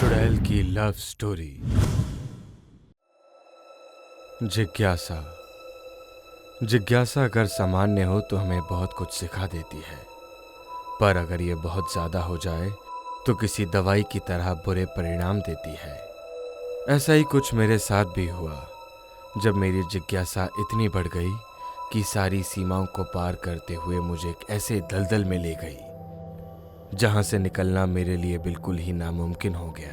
चुड़ैल की love story. जिज्ञासा। जिज्ञासा अगर सामान्य हो तो हमें बहुत कुछ सिखा देती है, पर अगर ये बहुत ज्यादा हो जाए तो किसी दवाई की तरह बुरे परिणाम देती है। ऐसा ही कुछ मेरे साथ भी हुआ जब मेरी जिज्ञासा इतनी बढ़ गई कि सारी सीमाओं को पार करते हुए मुझे एक ऐसे दलदल में ले गई जहां से निकलना मेरे लिए बिल्कुल ही नामुमकिन हो गया।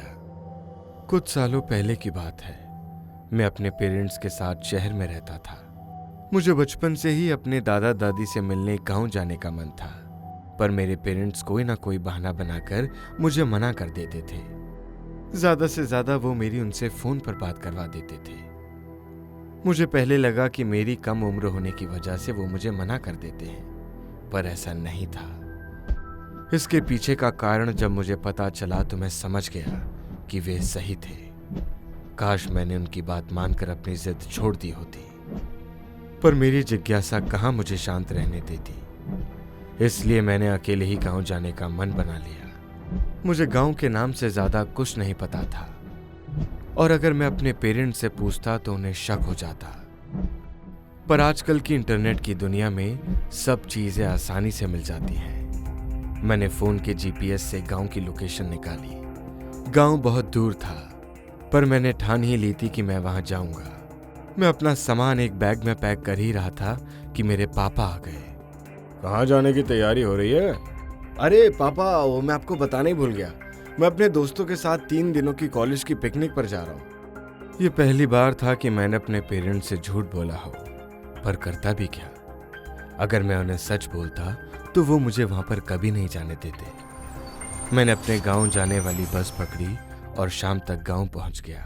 कुछ सालों पहले की बात है। मैं अपने पेरेंट्स के साथ शहर में रहता था। मुझे बचपन से ही अपने दादा दादी से मिलने गांव जाने का मन था, पर मेरे पेरेंट्स कोई ना कोई बहाना बनाकर मुझे मना कर देते थे। ज्यादा से ज्यादा वो मेरी उनसे फोन पर बात करवा देते थे। मुझे पहले लगा कि मेरी कम उम्र होने की वजह से वो मुझे मना कर देते हैं, पर ऐसा नहीं था। इसके पीछे का कारण जब मुझे पता चला तो मैं समझ गया कि वे सही थे। काश मैंने उनकी बात मानकर अपनी जिद छोड़ दी होती, पर मेरी जिज्ञासा कहाँ मुझे शांत रहने देती। इसलिए मैंने अकेले ही गांव जाने का मन बना लिया। मुझे गांव के नाम से ज्यादा कुछ नहीं पता था, और अगर मैं अपने पेरेंट्स से पूछता तो उन्हें शक हो जाता। पर आजकल की इंटरनेट की दुनिया में सब चीजें आसानी से मिल जाती हैं। मैंने फोन के जीपीएस से गांव की लोकेशन निकाली। गांव बहुत दूर था, पर मैंने ठान ही ली थी कि मैं वहां जाऊंगा। मैं अपना सामान एक बैग में पैक कर ही रहा था कि मेरे पापा आ गए। कहाँ जाने की तैयारी हो रही है? अरे पापा, वो मैं आपको बताना ही भूल गया। मैं अपने दोस्तों के साथ 3 दिनों की कॉलेज की पिकनिक पर जा रहा हूँ। ये पहली बार था कि मैंने अपने पेरेंट्स से झूठ बोला हो, पर करता भी क्या। अगर मैं उन्हें सच बोलता तो वो मुझे वहां पर कभी नहीं जाने देते। मैंने अपने गांव जाने वाली बस पकड़ी और शाम तक गांव पहुंच गया।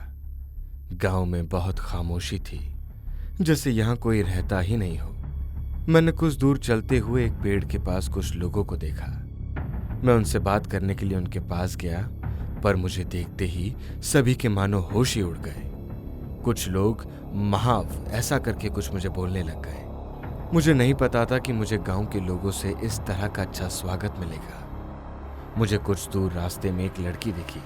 गांव में बहुत खामोशी थी, जैसे यहाँ कोई रहता ही नहीं हो। मैंने कुछ दूर चलते हुए एक पेड़ के पास कुछ लोगों को देखा। मैं उनसे बात करने के लिए उनके पास गया, पर मुझे देखते ही सभी के मानो होश ही उड़ गए। कुछ लोग महाव ऐसा करके कुछ मुझे बोलने लग गए। मुझे नहीं पता था कि मुझे गांव के लोगों से इस तरह का अच्छा स्वागत मिलेगा। मुझे कुछ दूर रास्ते में एक लड़की दिखी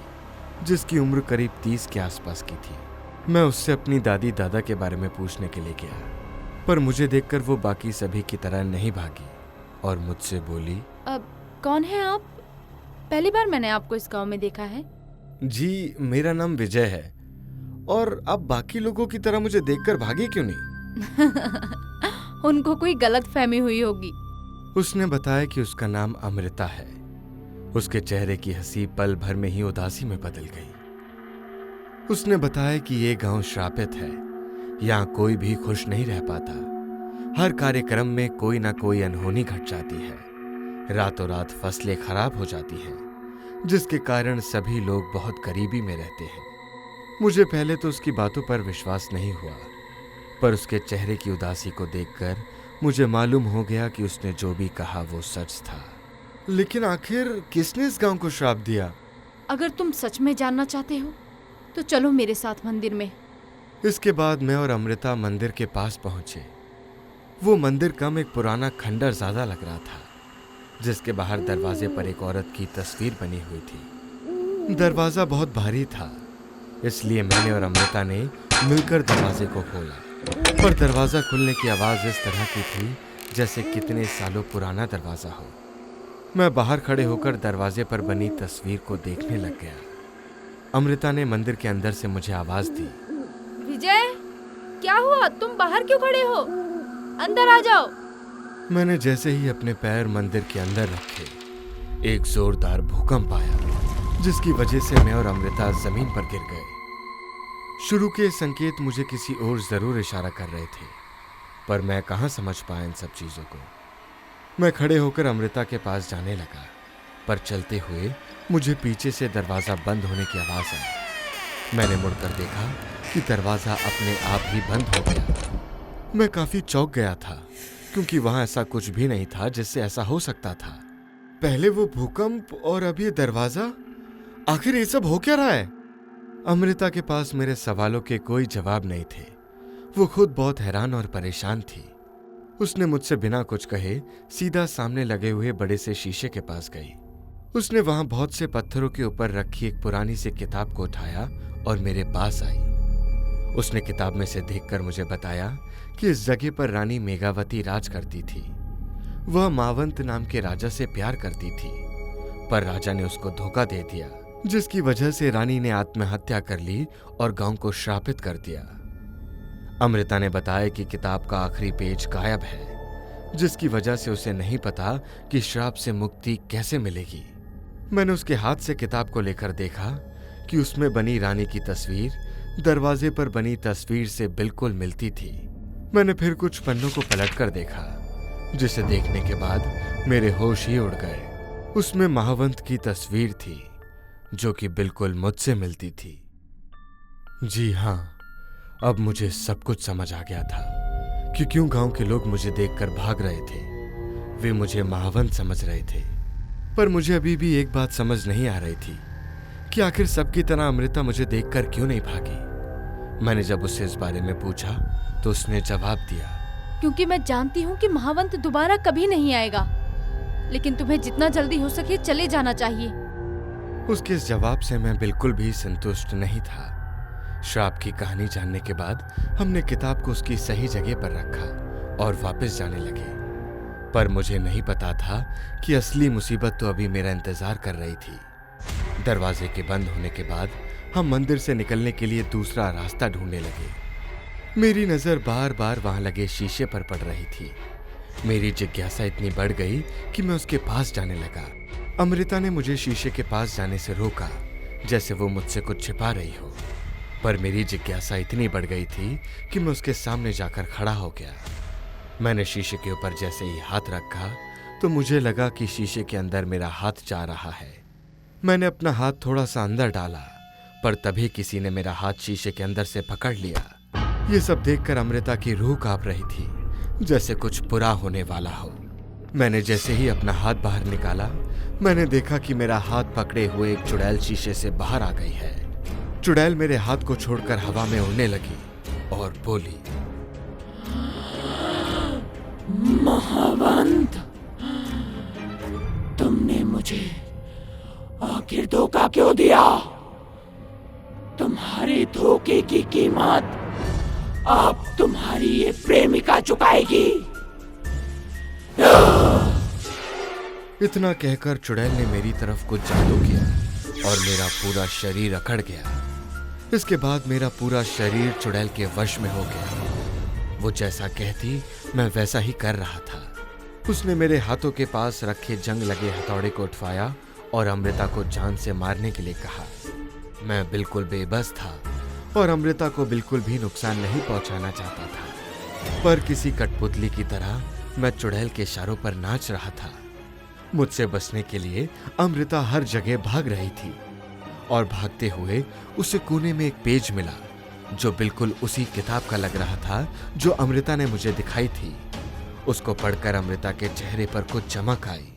जिसकी उम्र करीब 30 के आसपास की थी। मैं उससे अपनी दादी दादा के बारे में पूछने के लिए गया, पर मुझे देखकर वो बाकी सभी की तरह नहीं भागी और मुझसे बोली, अब कौन है आप? पहली बार मैंने आपको इस गांव में देखा है। जी, मेरा नाम विजय है। और आप बाकी लोगों की तरह मुझे देखकर भागे क्यों नहीं? उनको कोई गलत फहमी हुई होगी। उसने बताया कि उसका नाम अमृता है। उसके चेहरे की हंसी पल भर में ही उदासी में बदल गई। उसने बताया कि ये गांव श्रापित है, यहाँ कोई भी खुश नहीं रह पाता। हर कार्यक्रम में कोई ना कोई अनहोनी घट जाती है। रातों रात फसलें खराब हो जाती हैं, जिसके कारण सभी लोग बहुत गरीबी में रहते हैं। मुझे पहले तो उसकी बातों पर विश्वास नहीं हुआ, पर उसके चेहरे की उदासी को देखकर मुझे मालूम हो गया कि उसने जो भी कहा वो सच था। लेकिन आखिर किसने इस गांव को श्राप दिया? अगर तुम सच में जानना चाहते हो तो चलो मेरे साथ मंदिर में। इसके बाद मैं और अमृता मंदिर के पास पहुंचे। वो मंदिर कम एक पुराना खंडर ज्यादा लग रहा था, जिसके बाहर दरवाजे पर एक औरत की तस्वीर बनी हुई थी। दरवाजा बहुत भारी था, इसलिए मैंने और अमृता ने मिलकर दरवाजे को खोला, पर दरवाजा खुलने की आवाज इस तरह की थी जैसे कितने सालों पुराना दरवाजा हो। मैं बाहर खड़े होकर दरवाजे पर बनी तस्वीर को देखने लग गया। अमृता ने मंदिर के अंदर से मुझे आवाज दी, विजय, क्या हुआ? तुम बाहर क्यों खड़े हो? अंदर आ जाओ। मैंने जैसे ही अपने पैर मंदिर के अंदर रखे, एक जोरदार भूकंप आया, जिसकी वजह से मैं और अमृता जमीन पर गिर गए। शुरू के संकेत मुझे किसी और जरूर इशारा कर रहे थे, पर मैं कहाँ समझ पाया इन सब चीजों को। मैं खड़े होकर अमृता के पास जाने लगा, पर चलते हुए मुझे पीछे से दरवाजा बंद होने की आवाज आई। मैंने मुड़कर देखा कि दरवाजा अपने आप ही बंद हो गया। मैं काफी चौंक गया था, क्योंकि वहां ऐसा कुछ भी नहीं था जिससे ऐसा हो सकता था। पहले वो भूकंप और अब ये दरवाजा, आखिर ये सब हो क्या रहा है? अमृता के पास मेरे सवालों के कोई जवाब नहीं थे। वो खुद बहुत हैरान और परेशान थी। उसने मुझसे बिना कुछ कहे सीधा सामने लगे हुए बड़े से शीशे के पास गई उसने वहां बहुत से पत्थरों के ऊपर रखी एक पुरानी सी किताब को उठाया और मेरे पास आई। उसने किताब में से देखकर मुझे बताया कि इस जगह पर रानी मेघावती राज करती थी। वह मावंत नाम के राजा से प्यार करती थी, पर राजा ने उसको धोखा दे दिया, जिसकी वजह से रानी ने आत्महत्या कर ली और गांव को श्रापित कर दिया। अमृता ने बताया कि किताब का आखिरी पेज गायब है, जिसकी वजह से उसे नहीं पता कि श्राप से मुक्ति कैसे मिलेगी। मैंने उसके हाथ से किताब को लेकर देखा कि उसमें बनी रानी की तस्वीर दरवाजे पर बनी तस्वीर से बिल्कुल मिलती थी। मैंने फिर कुछ पन्नों को पलटकर देखा, जिसे देखने के बाद मेरे होश ही उड़ गए। उसमें महावंत की तस्वीर थी, जो कि बिल्कुल मुझसे मिलती थी। जी हाँ, अब मुझे सब कुछ समझ आ गया था कि क्यों गांव के लोग मुझे देखकर भाग रहे थे। वे मुझे महावंत समझ रहे थे, पर मुझे अभी भी एक बात समझ नहीं आ रही थी कि आखिर सबकी तरह अमृता मुझे देखकर क्यों नहीं भागी। मैंने जब उससे इस बारे में पूछा तो उसने जवाब दिया, क्योंकि मैं जानती हूँ कि महावंत दोबारा कभी नहीं आएगा, लेकिन तुम्हें जितना जल्दी हो सके चले जाना चाहिए। उसके इस जवाब से मैं बिल्कुल भी संतुष्ट नहीं था। श्राप की कहानी जानने के बाद हमने किताब को उसकी सही जगह पर रखा और वापस जाने लगे। पर मुझे नहीं पता था कि असली मुसीबत तो अभी मेरा इंतजार कर रही थी। दरवाजे के बंद होने के बाद हम मंदिर से निकलने के लिए दूसरा रास्ता ढूंढने लगे। मेरी नजर बार बार वहां लगे शीशे पर पड़ रही थी। मेरी जिज्ञासा इतनी बढ़ गई कि मैं उसके पास जाने लगा। अमृता ने मुझे शीशे के पास जाने से रोका, जैसे वो मुझसे कुछ छिपा रही हो। पर मेरी जिज्ञासा इतनी बढ़ गई थी कि मैं उसके सामने जाकर खड़ा हो गया। मैंने शीशे के ऊपर जैसे ही हाथ रखा तो मुझे लगा कि शीशे के अंदर मेरा हाथ जा रहा है। मैंने अपना हाथ थोड़ा सा अंदर डाला, पर तभी किसी ने मेरा हाथ शीशे के अंदर से पकड़ लिया। ये सब देखकर अमृता की रूह कांप रही थी, जैसे कुछ बुरा होने वाला हो। मैंने जैसे ही अपना हाथ बाहर निकाला, मैंने देखा कि मेरा हाथ पकड़े हुए एक चुड़ैल शीशे से बाहर आ गई है। चुड़ैल मेरे हाथ को छोड़कर हवा में उड़ने लगी और बोली, महावंत, तुमने मुझे आखिर धोखा क्यों दिया? तुम्हारे धोखे की कीमत अब तुम्हारी ये प्रेमिका चुकाएगी। इतना कहकर चुड़ैल ने मेरी तरफ कुछ जादू किया और मेरा पूरा शरीर अकड़ गया। इसके बाद मेरा पूरा शरीर चुड़ैल के वश में हो गया। वो जैसा कहती मैं वैसा ही कर रहा था। उसने मेरे हाथों के पास रखे जंग लगे हथौड़े को उठवाया और अमृता को जान से मारने के लिए कहा। मैं बिल्कुल बेबस था और अमृता को बिल्कुल भी नुकसान नहीं पहुंचाना चाहता था, पर किसी कठपुतली की तरह मैं चुड़ैल के इशारों पर नाच रहा था। मुझसे बचने के लिए अमृता हर जगह भाग रही थी और भागते हुए उसे कोने में एक पेज मिला, जो बिल्कुल उसी किताब का लग रहा था जो अमृता ने मुझे दिखाई थी। उसको पढ़कर अमृता के चेहरे पर कुछ चमक आई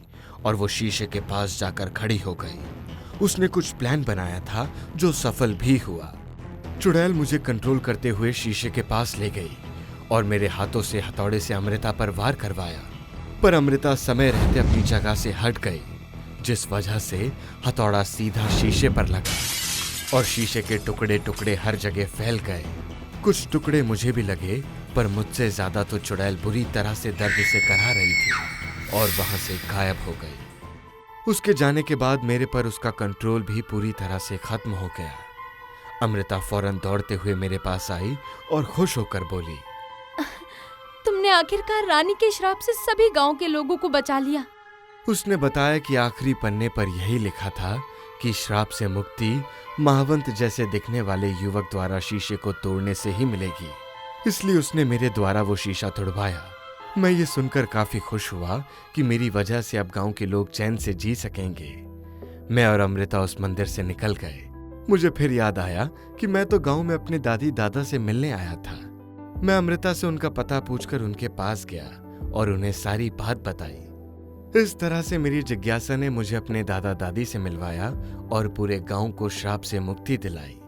और वो शीशे के पास जाकर खड़ी हो गई। उसने कुछ प्लान बनाया था जो सफल भी हुआ। चुड़ैल मुझे कंट्रोल करते हुए शीशे के पास ले गई और मेरे हाथों से हथौड़े से अमृता पर वार करवाया, पर अमृता समय रहते अपनी जगह से हट गई, जिस वजह से हथौड़ा सीधा शीशे पर लगा और शीशे के टुकड़े टुकड़े हर जगह फैल गए। कुछ टुकड़े मुझे भी लगे, पर मुझसे ज्यादा तो चुड़ैल बुरी तरह से दर्द से करहा रही थी और वहां से गायब हो गई। उसके जाने के बाद मेरे पर उसका कंट्रोल भी पूरी तरह से खत्म हो गया। अमृता फौरन दौड़ते हुए मेरे पास आई और खुश होकर बोली, तुमने आखिरकार रानी के श्राप से सभी गांव के लोगों को बचा लिया। उसने बताया कि आखिरी पन्ने पर यही लिखा था कि श्राप से मुक्ति महावंत जैसे दिखने वाले युवक द्वारा शीशे को तोड़ने से ही मिलेगी। इसलिए उसने मेरे द्वारा वो शीशा तुड़वाया। मैं ये सुनकर काफी खुश हुआ कि मेरी वजह से अब गांव के लोग चैन से जी सकेंगे। मैं और अमृता उस मंदिर से निकल गए। मुझे फिर याद आया कि मैं तो गांव में अपने दादी दादा से मिलने आया था। मैं अमृता से उनका पता पूछकर उनके पास गया और उन्हें सारी बात बताई। इस तरह से मेरी जिज्ञासा ने मुझे अपने दादा दादी से मिलवाया और पूरे गांव को श्राप से मुक्ति दिलाई।